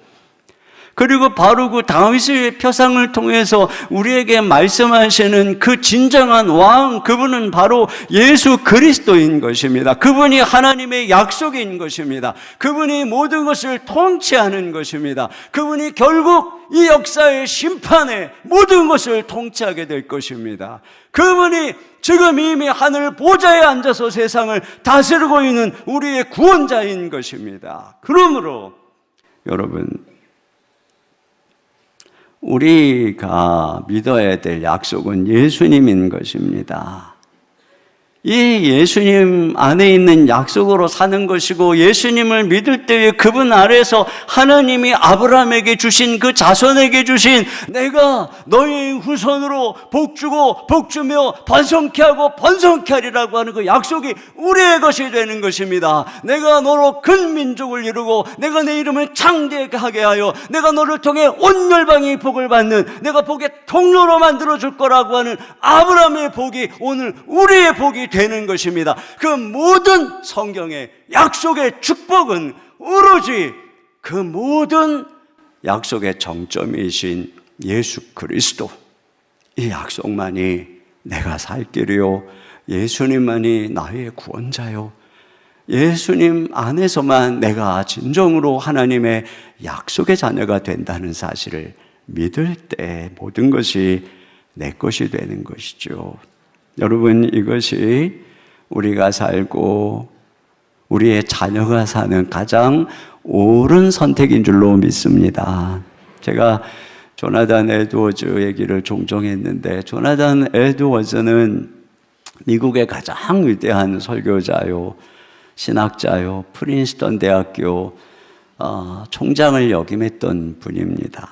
그리고 바로 그 다윗의 표상을 통해서 우리에게 말씀하시는 그 진정한 왕, 그분은 바로 예수 그리스도인 것입니다. 그분이 하나님의 약속인 것입니다. 그분이 모든 것을 통치하는 것입니다. 그분이 결국 이 역사의 심판에 모든 것을 통치하게 될 것입니다. 그분이 지금 이미 하늘 보좌에 앉아서 세상을 다스리고 있는 우리의 구원자인 것입니다. 그러므로 여러분, 우리가 믿어야 될 약속은 예수님인 것입니다. 이 예수님 안에 있는 약속으로 사는 것이고, 예수님을 믿을 때에 그분 아래에서 하나님이 아브라함에게 주신 그 자손에게 주신 내가 너의 후손으로 복주고 복주며 번성케 하고 번성케 하리라고 하는 그 약속이 우리의 것이 되는 것입니다. 내가 너로 큰 민족을 이루고 내가 내 이름을 창대하게 하여 내가 너를 통해 온 열방이 복을 받는, 내가 복의 통로로 만들어 줄 거라고 하는 아브라함의 복이 오늘 우리의 복이 되는 것입니다. 그 모든 성경의 약속의 축복은 오로지 그 모든 약속의 정점이신 예수 그리스도, 이 약속만이 내가 살 길이요, 예수님만이 나의 구원자요, 예수님 안에서만 내가 진정으로 하나님의 약속의 자녀가 된다는 사실을 믿을 때 모든 것이 내 것이 되는 것이죠. 여러분, 이것이 우리가 살고 우리의 자녀가 사는 가장 옳은 선택인 줄로 믿습니다. 제가 조나단 에드워즈 얘기를 종종 했는데, 조나단 에드워즈는 미국의 가장 위대한 설교자요, 신학자요, 프린스턴 대학교 총장을 역임했던 분입니다.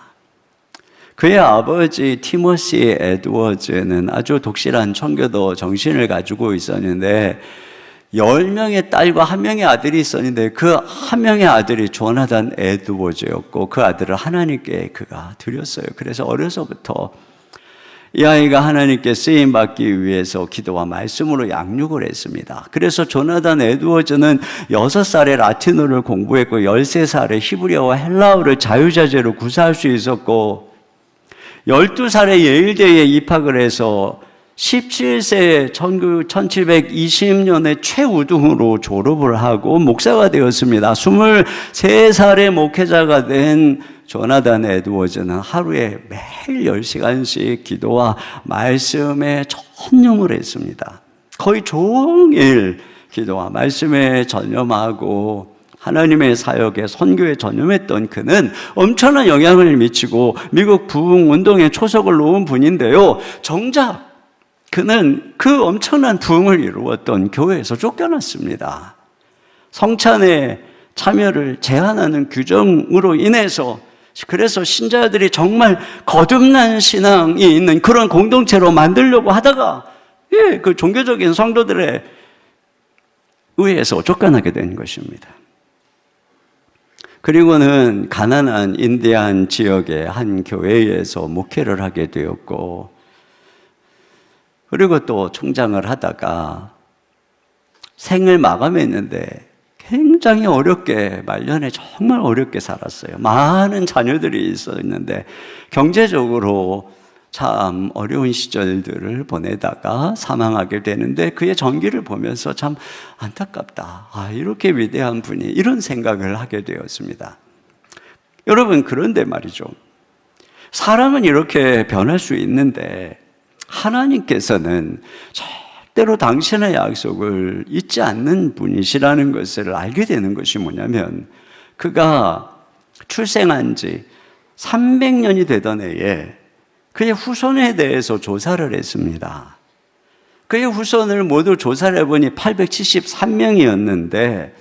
그의 아버지 티모시 에드워즈는 아주 독실한 청교도 정신을 가지고 있었는데, 10명의 딸과 1명의 아들이 있었는데 그 1명의 아들이 조나단 에드워즈였고, 그 아들을 하나님께 그가 드렸어요. 그래서 어려서부터 이 아이가 하나님께 쓰임받기 위해서 기도와 말씀으로 양육을 했습니다. 그래서 조나단 에드워즈는 6살에 라틴어를 공부했고 13살에 히브리어와 헬라어를 자유자재로 구사할 수 있었고, 12살에 예일대에 입학을 해서 17세에 1720년에 최우등으로 졸업을 하고 목사가 되었습니다. 23살에 목회자가 된 조나단 에드워즈는 하루에 매일 10시간씩 기도와 말씀에 전념을 했습니다. 거의 종일 기도와 말씀에 전념하고 하나님의 사역에 선교에 전념했던 그는 엄청난 영향을 미치고 미국 부흥운동에 초석을 놓은 분인데요, 정작 그는 그 엄청난 부흥을 이루었던 교회에서 쫓겨났습니다. 성찬에 참여를 제한하는 규정으로 인해서, 그래서 신자들이 정말 거듭난 신앙이 있는 그런 공동체로 만들려고 하다가 그 종교적인 성도들의 의해서 쫓겨나게 된 것입니다. 그리고는 가난한 인디안 지역의 한 교회에서 목회를 하게 되었고, 그리고 또 총장을 하다가 생을 마감했는데 굉장히 어렵게, 말년에 정말 어렵게 살았어요. 많은 자녀들이 있었는데 경제적으로 참 어려운 시절들을 보내다가 사망하게 되는데, 그의 전기를 보면서 참 안타깝다. 이렇게 위대한 분이, 이런 생각을 하게 되었습니다. 여러분, 그런데 말이죠, 사람은 이렇게 변할 수 있는데 하나님께서는 절대로 당신의 약속을 잊지 않는 분이시라는 것을 알게 되는 것이 뭐냐면, 그가 출생한 지 300년이 되던 해에 그의 후손에 대해서 조사를 했습니다. 그의 후손을 모두 조사를 해보니 873명이었는데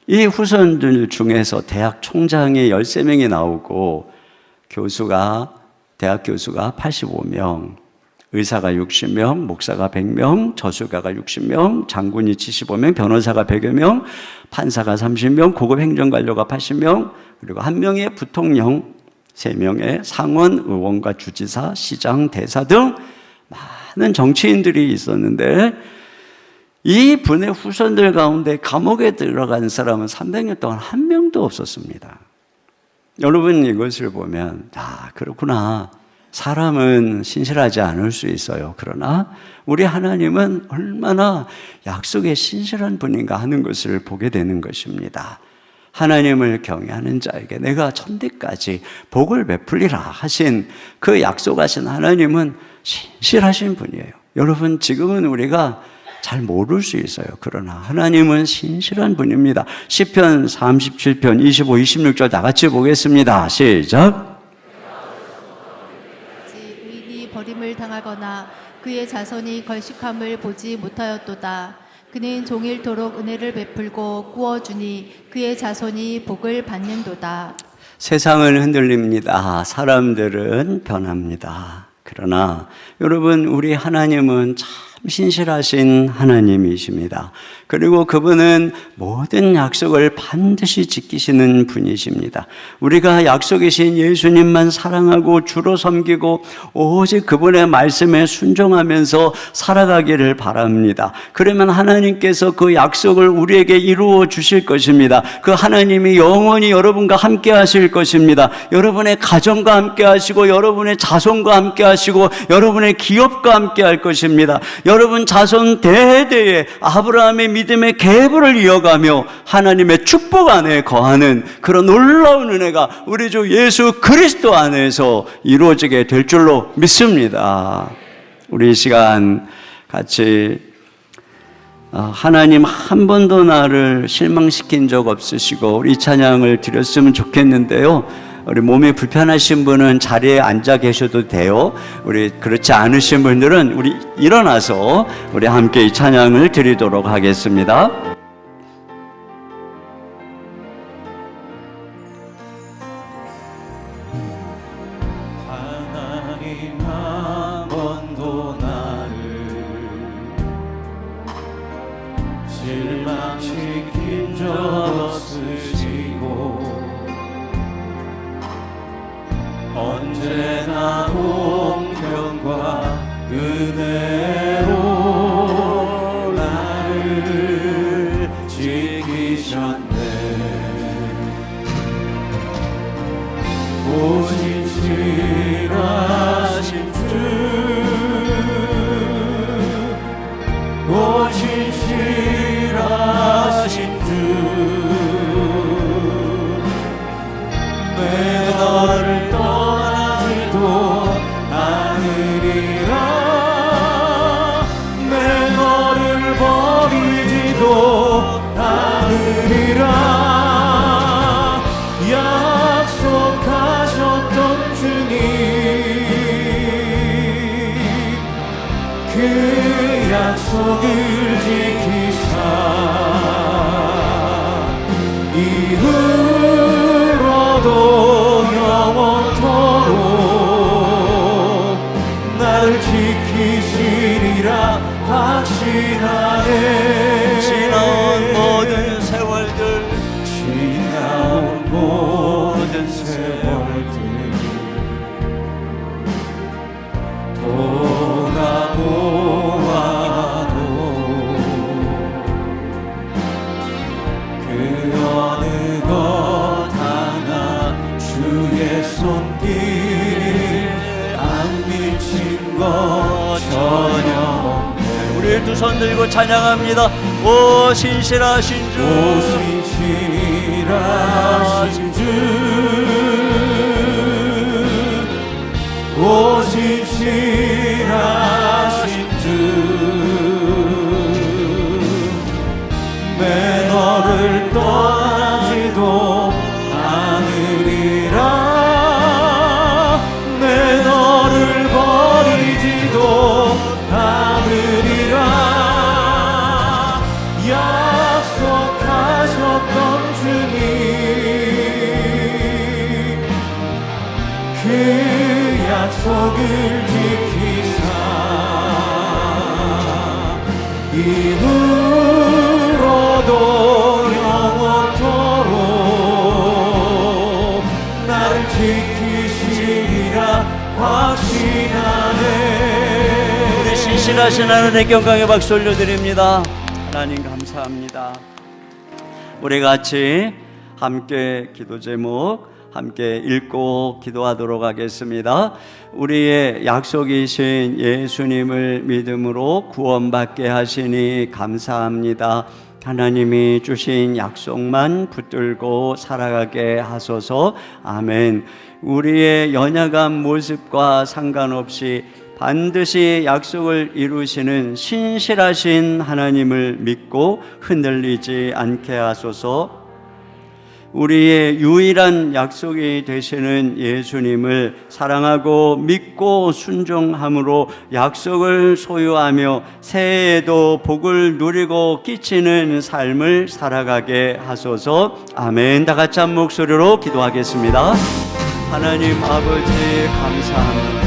이 후손들 중에서 대학 총장이 13명이 나오고 대학 교수가 85명, 의사가 60명, 목사가 100명, 저술가가 60명, 장군이 75명, 변호사가 100여 명, 판사가 30명, 고급 행정관료가 80명, 그리고 한 명의 부통령, 3명의 상원, 의원과 주지사, 시장, 대사 등 많은 정치인들이 있었는데, 이 분의 후손들 가운데 감옥에 들어간 사람은 300년 동안 한 명도 없었습니다. 여러분, 이것을 보면 그렇구나, 사람은 신실하지 않을 수 있어요. 그러나 우리 하나님은 얼마나 약속에 신실한 분인가 하는 것을 보게 되는 것입니다. 하나님을 경외하는 자에게 내가 천대까지 복을 베풀리라 하신 그 약속하신 하나님은 신실하신 분이에요. 여러분, 지금은 우리가 잘 모를 수 있어요. 그러나 하나님은 신실한 분입니다. 시편 37편 25, 26절 다 같이 보겠습니다. 시작. 의인이 버림을 당하거나 그의 자손이 걸식함을 보지 못하였도다. 그는 종일토록 은혜를 베풀고 구워주니 그의 자손이 복을 받는도다. 세상은 흔들립니다. 사람들은 변합니다. 그러나 여러분, 우리 하나님은 참 신실하신 하나님이십니다. 그리고 그분은 모든 약속을 반드시 지키시는 분이십니다. 우리가 약속이신 예수님만 사랑하고 주로 섬기고 오직 그분의 말씀에 순종하면서 살아가기를 바랍니다. 그러면 하나님께서 그 약속을 우리에게 이루어 주실 것입니다. 그 하나님이 영원히 여러분과 함께 하실 것입니다. 여러분의 가정과 함께 하시고 여러분의 자손과 함께 하시고 여러분의 기업과 함께 할 것입니다. 여러분 자손 대대에 아브라함의 믿음의 계보를 이어가며 하나님의 축복 안에 거하는 그런 놀라운 은혜가 우리 주 예수 그리스도 안에서 이루어지게 될 줄로 믿습니다. 우리 이 시간 같이 하나님 한 번도 나를 실망시킨 적 없으시고 우리 찬양을 드렸으면 좋겠는데요. 우리 몸이 불편하신 분은 자리에 앉아 계셔도 돼요. 우리 그렇지 않으신 분들은 우리 일어나서 우리 함께 이 찬양을 드리도록 하겠습니다. 하나님 한 번도 나를 실망시킨 적 없으시고 언제나 공평과 은혜로 나를 지키셨네. 오직 신실하신 주, 오직 신실하신 주, 내 너를 떠나지도 않으리라. 내 너를 버리지도 않으리라. 약속하셨던 주님, 그 약속을 지키사 이후로도 영원토록 나를 지키시리라 확신하네. 지나온 모든 세월들, 지나온 모든 세월들 돌아보아도 그 어느 것 하나 주의 손길 안 미친 것 전혀 없네. 우리 두 손 들고 찬양합니다. 오 신실하신 주, 오 신실하신 주, 오 신실하신 주, 내 너를 떠나지도 않으리라. 내 너를 버리지도 않으리라. 약속하셨던 주님, 그 약속을 지키사 이후로도 영원토록 나를 지키시리라 확신하네. 우리 신실하신 하나님의 영광의 박수 올려드립니다. 하나님 감사합니다. 우리 같이 함께 기도 제목 함께 읽고 기도하도록 하겠습니다. 우리의 약속이신 예수님을 믿음으로 구원받게 하시니 감사합니다. 하나님이 주신 약속만 붙들고 살아가게 하소서. 아멘. 우리의 연약한 모습과 상관없이 반드시 약속을 이루시는 신실하신 하나님을 믿고 흔들리지 않게 하소서. 우리의 유일한 약속이 되시는 예수님을 사랑하고 믿고 순종함으로 약속을 소유하며 새해에도 복을 누리고 끼치는 삶을 살아가게 하소서. 아멘. 다 같이 한 목소리로 기도하겠습니다. 하나님 아버지 감사합니다.